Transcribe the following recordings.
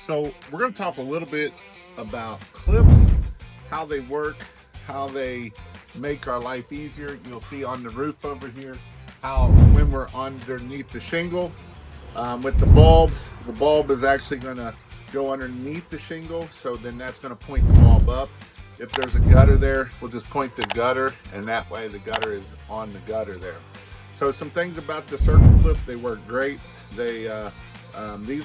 So we're going to talk a little bit about clips, how they work, how they make our life easier. You'll see on the roof over here how when we're underneath the shingle with the bulb is actually going to go underneath the shingle. So then that's going to point the bulb up. If there's a gutter there, we'll just point the gutter, and that way the gutter is on the gutter there. So some things about the circle clip, they work great. These are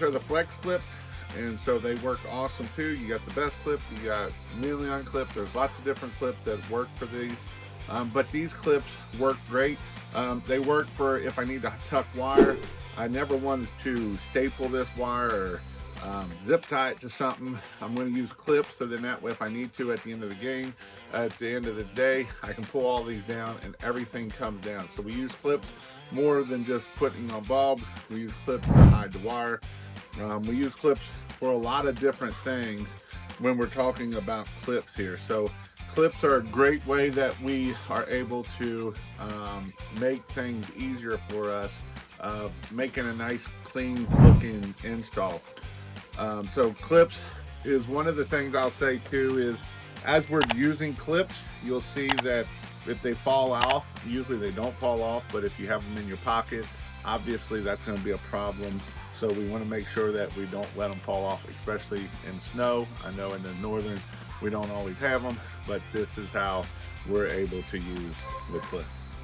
the flex clips, and so they work awesome too. You got the best clip, you got million clip. There's lots of different clips that work for these, but these clips work great. They work for if I need to tuck wire. I never wanted to staple this wire or zip tie it to something. I'm going to use clips, so then that way if I need to at the end of the game, at the end of the day, I can pull all these down and everything comes down. So we use clips more than just putting on bulbs. We use clips to hide the wire. We use clips for a lot of different things when we're talking about clips here. So clips are a great way that we are able to make things easier for us of making a nice clean looking install. So clips is one of the things I'll say too is as we're using clips, you'll see that if they fall off, usually they don't fall off, but if you have them in your pocket, obviously that's going to be a problem. So we want to make sure that we don't let them fall off, especially in snow. I know in the northern we don't always have them, but this is how we're able to use the clips.